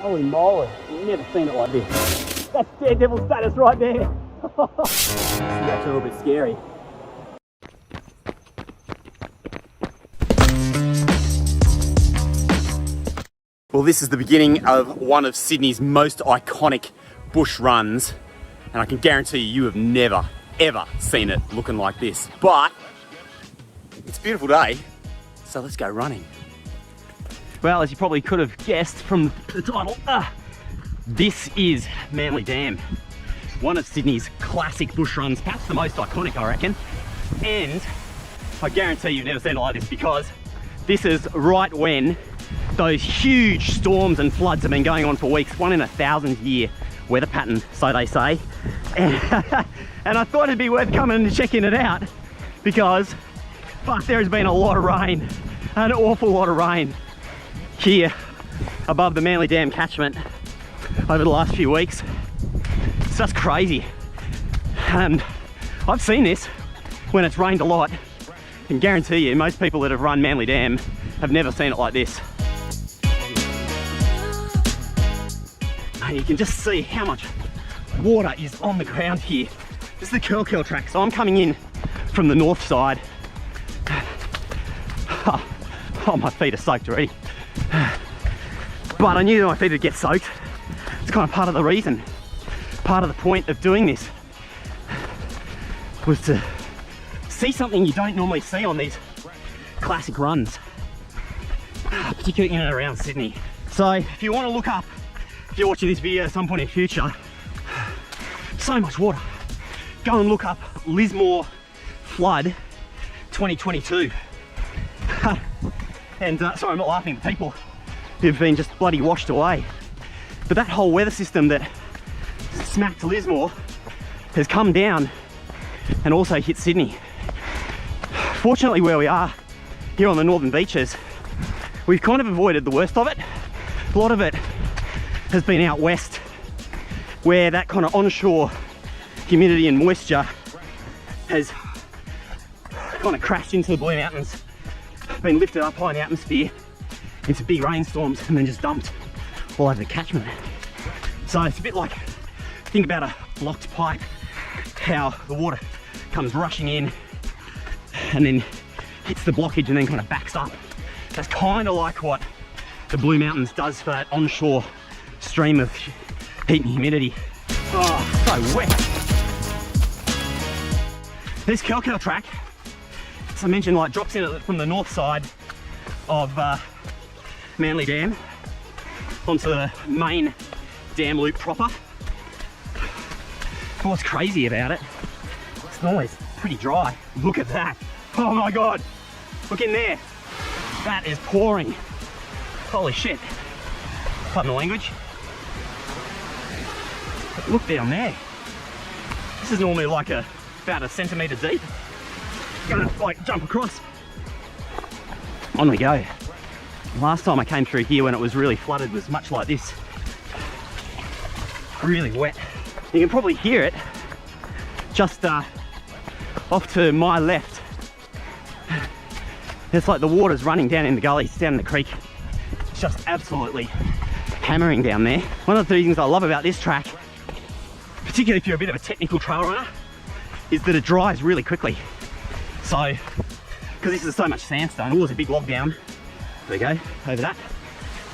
Holy moly, I've never seen it like this. That's daredevil status right there. That's a little bit scary. Well, this is the beginning of one of Sydney's most iconic bush runs, and I can guarantee you have never, ever seen it looking like this. But it's a beautiful day, so let's go running. Well, as you probably could have guessed from the title, this is Manly Dam. One of Sydney's classic bush runs, perhaps the most iconic, I reckon. And I guarantee you've never seen it like this, because this is right when those huge storms and floods have been going on for weeks, 1 in 1,000 year weather pattern, so they say. And I thought it'd be worth coming and checking it out, because fuck, there has been a lot of rain, an awful lot of rain here above the Manly Dam catchment over the last few weeks. It's just crazy. And I've seen this when it's rained a lot, and guarantee you most people that have run Manly Dam have never seen it like this. And you can just see how much water is on the ground here. This is the curl track, so I'm coming in from the north side. Oh, my feet are soaked already. But I knew that my feet would get soaked. It's kind of part of the reason, part of the point of doing this was to see something you don't normally see on these classic runs, particularly in and around Sydney. So if you want to look up, if you're watching this video at some point in the future, so much water, go and look up Lismore flood 2022. And sorry, I'm not laughing at people who've been just bloody washed away. But that whole weather system that smacked Lismore has come down and also hit Sydney. Fortunately, where we are here on the northern beaches, we've kind of avoided the worst of it. A lot of it has been out west, where that kind of onshore humidity and moisture has kind of crashed into the Blue Mountains, been lifted up high in the atmosphere into big rainstorms, and then just dumped all over the catchment. So it's a bit like, think about a blocked pipe, how the water comes rushing in and then hits the blockage and then kind of backs up. That's kind of like what the Blue Mountains does for that onshore stream of heat and humidity. Oh, so wet. This curl track, as I mentioned, like drops in from the north side of Manly Dam onto the main dam loop proper. But what's crazy about it, it's always pretty dry. Look at that. Oh my God, look in there. That is pouring. Holy shit. Pardon the language. But look down there. This is normally like about a centimetre deep. Gonna like jump across. On we go. Last time I came through here when it was really flooded was much like this. Really wet. You can probably hear it just off to my left. It's like the water's running down in the gullies, down in the creek. It's just absolutely hammering down there. One of the things I love about this track, particularly if you're a bit of a technical trail runner, is that it dries really quickly. So, because this is so much sandstone, there's a big log down. There we go, over that.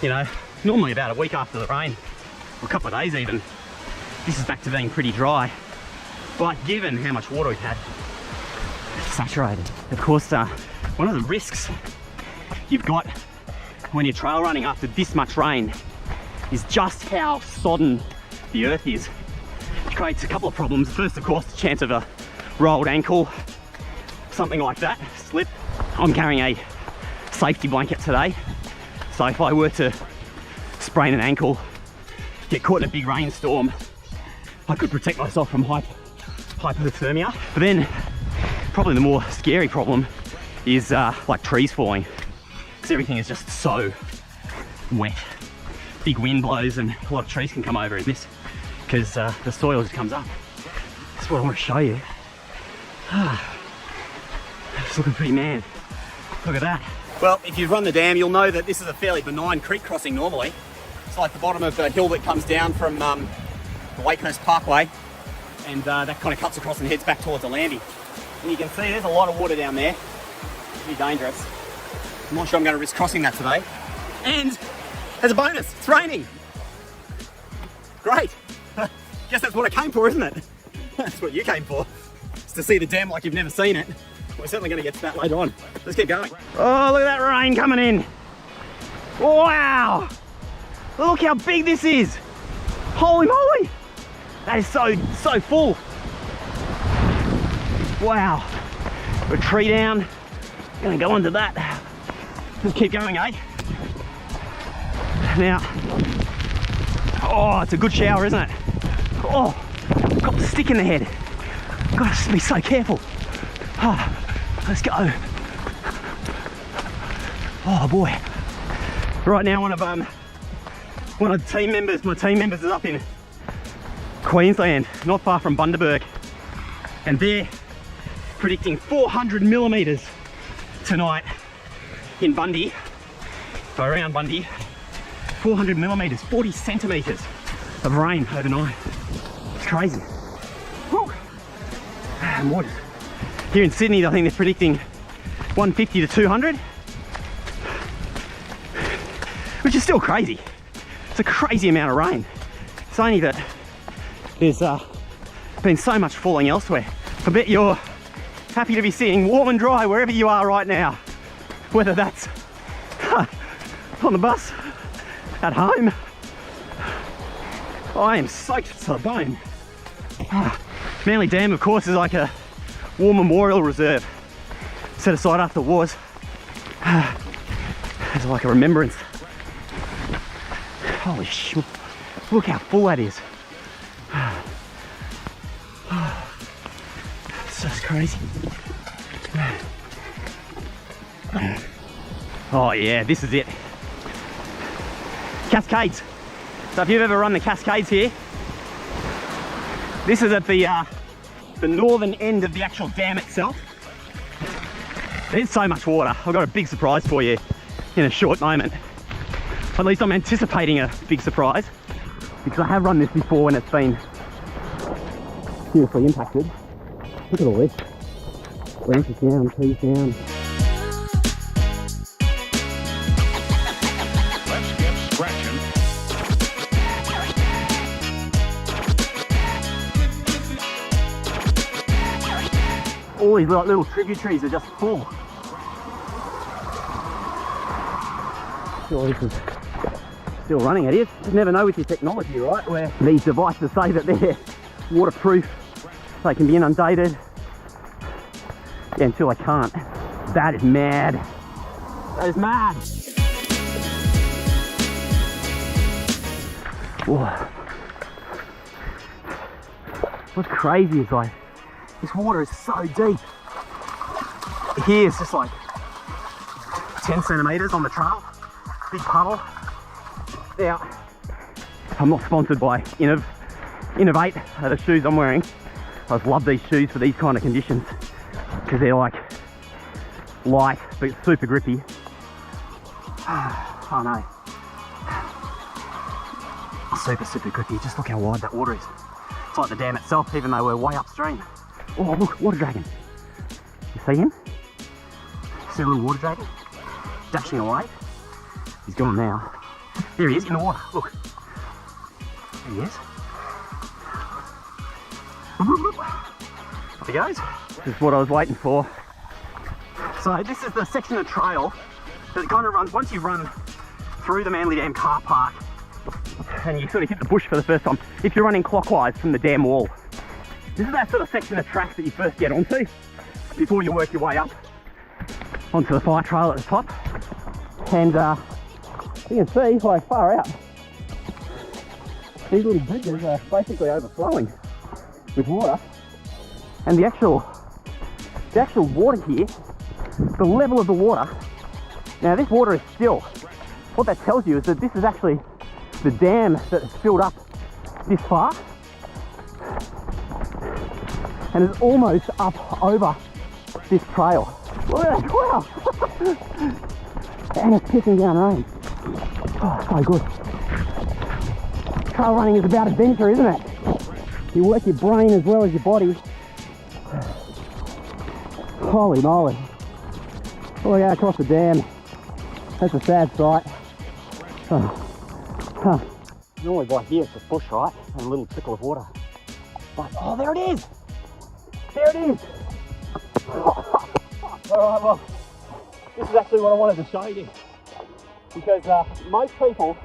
You know, normally about a week after the rain, or a couple of days even, this is back to being pretty dry. But given how much water we've had, it's saturated. Of course, one of the risks you've got when you're trail running after this much rain is just how sodden the earth is. It creates a couple of problems. First, of course, the chance of a rolled ankle, something like that, slip. I'm carrying a safety blanket today, so if I were to sprain an ankle, get caught in a big rainstorm, I could protect myself from hypothermia. But then probably the more scary problem is like trees falling, because everything is just so wet. Big wind blows and a lot of trees can come over in this, because the soil just comes up. That's what I want to show you. It's looking pretty mad. Look at that. Well, if you run the dam, you'll know that this is a fairly benign creek crossing normally. It's like the bottom of the hill that comes down from the Wakehurst Parkway, and that kind of cuts across and heads back towards the landing. And you can see there's a lot of water down there. Pretty dangerous. I'm not sure I'm going to risk crossing that today. And as a bonus, it's raining. Great. Guess that's what I came for, isn't it? That's what you came for. It's to see the dam like you've never seen it. We're certainly going to get to that later on. Let's keep going. Oh, look at that rain coming in. Wow. Look how big this is. Holy moly. That is so full. Wow. Got a tree down. Gonna go under that. Just keep going, eh? Now, oh, it's a good shower, isn't it? Oh, got the stick in the head. Gotta be so careful. Oh, let's go. Oh boy. Right now, one of the team members, my team members is up in Queensland, not far from Bundaberg, and they're predicting 400 millimetres tonight in Bundy, so around Bundy. 400 millimetres, 40 centimetres of rain overnight. It's crazy. Woo. And what? Here in Sydney, I think they're predicting 150 to 200, which is still crazy. It's a crazy amount of rain. It's only that there's been so much falling elsewhere. I bet you're happy to be sitting warm and dry wherever you are right now, whether that's on the bus, at home. I am soaked to the bone. Manly Dam, of course, is like a war memorial reserve set aside after the wars. It's like a remembrance. Holy shit, look how full that is. It's just crazy. Oh yeah, this is it. Cascades. So if you've ever run the Cascades here, this is at the northern end of the actual dam itself. There's so much water. I've got a big surprise for you in a short moment. At least I'm anticipating a big surprise, because I have run this before when it's been seriously impacted. Look at all this. Branches down, trees down. Let's get scratching. All these little tributaries are just full. Sure, this is still running. It is. You never know with your technology, right? Where these devices say that they're waterproof, they can be inundated. Yeah, until I can't. That is mad. That is mad. Whoa. What's crazy is like, this water is so deep. Here it's just like 10 centimetres on the trail. Big puddle. Now, I'm not sponsored by Innovate, the shoes I'm wearing. I just love these shoes for these kind of conditions, because they're like light but super grippy. Oh no. Super grippy. Just look how wide that water is. It's like the dam itself, even though we're way upstream. Oh look, water dragon. You see him? See a little water dragon? Dashing away. He's gone now. There he is in the water, look. There he is. Up he goes. This is what I was waiting for. So this is the section of trail that kind of runs, once you run through the Manly Dam car park and you sort of hit the bush for the first time, if you're running clockwise from the dam wall. This is that sort of section of track that you first get onto before you work your way up onto the fire trail at the top. And you can see like far out, these little bridges are basically overflowing with water, and the actual water here, the level of the water, now this water is still, what that tells you is that this is actually the dam that has filled up this far and is almost up over this trail. Look at that, wow! And it's pissing down rain. Oh, so good. Trail running is about adventure, isn't it? You work your brain as well as your body. Holy moly. Oh yeah, across the dam. That's a sad sight. Normally by here it's just bush, right? And a little trickle of water. But, oh, there it is! There it is! Alright, well, this is actually what I wanted to show you. Because most people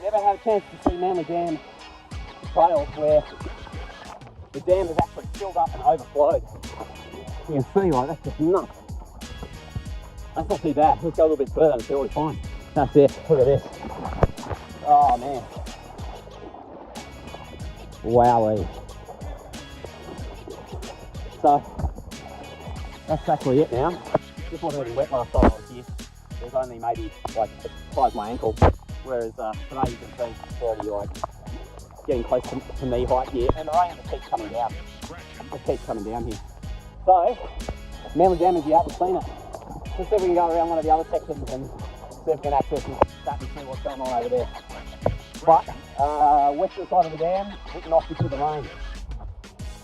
never have a chance to see Manly Dam trails where the dam is actually filled up and overflowed. You can see, like, that's just nuts. That's not too bad. Let's go a little bit further and see what we find. That's it. Look at this. Oh, man. Wowee. So, that's actually it now. This wasn't even wet last time I was here. There's only maybe, like, as high as my ankle. Whereas today you can see it's already, like, getting close to knee height here. And the rain just keeps coming down. It keeps coming down here. So, Manly Dam is out, we've seen it. Let's see if we can go around one of the other sections and see if we can access and start to see what's going on over there. But, western side of the dam, written off because of the rain.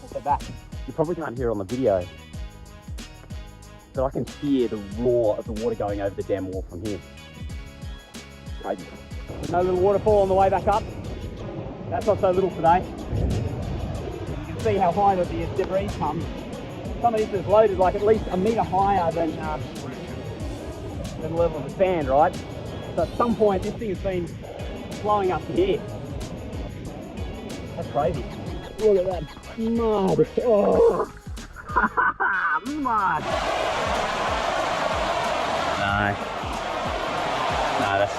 Let's get back. You probably can't hear it on the video, but I can hear the roar of the water going over the dam wall from here. Crazy. No little waterfall on the way back up. That's not so little today. You can see how high the debris comes. Some of this is loaded like at least a metre higher than the level of the sand, right? So at some point this thing has been flowing up to here. That's crazy. Look at that mud. Oh. Mud. No, that's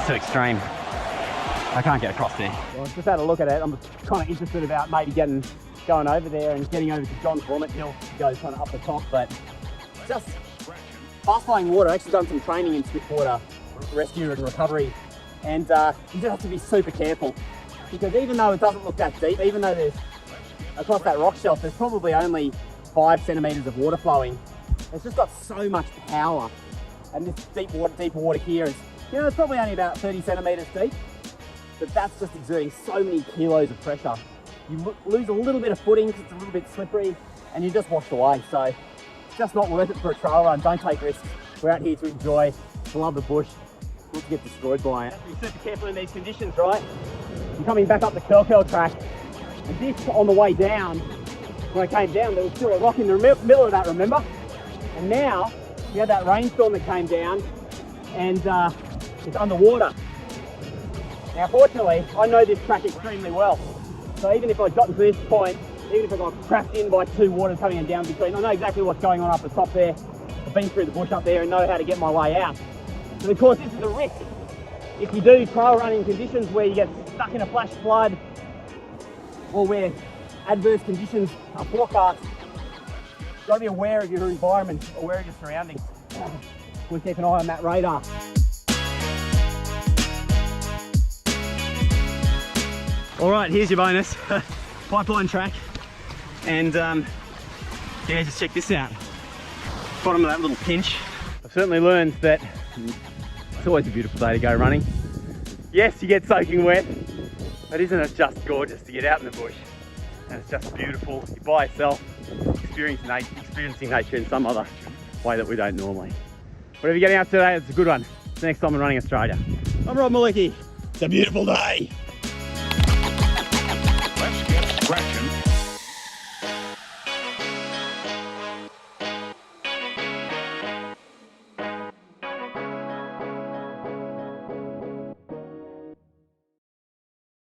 too extreme. I can't get across there. Well, I've just had a look at it. I'm kind of interested about maybe going over there and getting over to John's Vomit Hill to go kind of up the top, but just fast flowing water. I've actually done some training in swiftwater rescue and recovery, and you just have to be super careful, because even though it doesn't look that deep, even though there's across that rock shelf there's probably only 5 centimetres of water flowing, it's just got so much power. And this deeper water here is, you know, it's probably only about 30 centimetres deep, but that's just exerting so many kilos of pressure. You lose a little bit of footing because it's a little bit slippery, and you're just washed away. So it's just not worth it for a trail run. Don't take risks. We're out here to enjoy, to love the bush, not to get destroyed by it. You have to be super careful in these conditions, right? I'm coming back up the curl track, and this on the way down, when I came down, there was still a rock in the middle of that, remember? And now we had that rainstorm that came down, and it's underwater. Now fortunately, I know this track extremely well. So even if I'd gotten to this point, even if I got trapped in by 2 waters coming in down between, I know exactly what's going on up the top there. I've been through the bush up there and know how to get my way out. But of course this is a risk. If you do trail running conditions where you get stuck in a flash flood, or where adverse conditions are forecast, you've got to be aware of your environment, aware of your surroundings. We'll keep an eye on that radar. All right, here's your bonus. Pipeline track. And yeah, just check this out. Bottom of that little pinch. I've certainly learned that it's always a beautiful day to go running. Yes, you get soaking wet, but isn't it just gorgeous to get out in the bush? And it's just beautiful. You're by yourself, experiencing nature in some other way that we don't normally. Whatever you're getting out today, it's a good one. It's the next time I'm running Australia. I'm Rob Malicki. It's a beautiful day. Let's get scratching.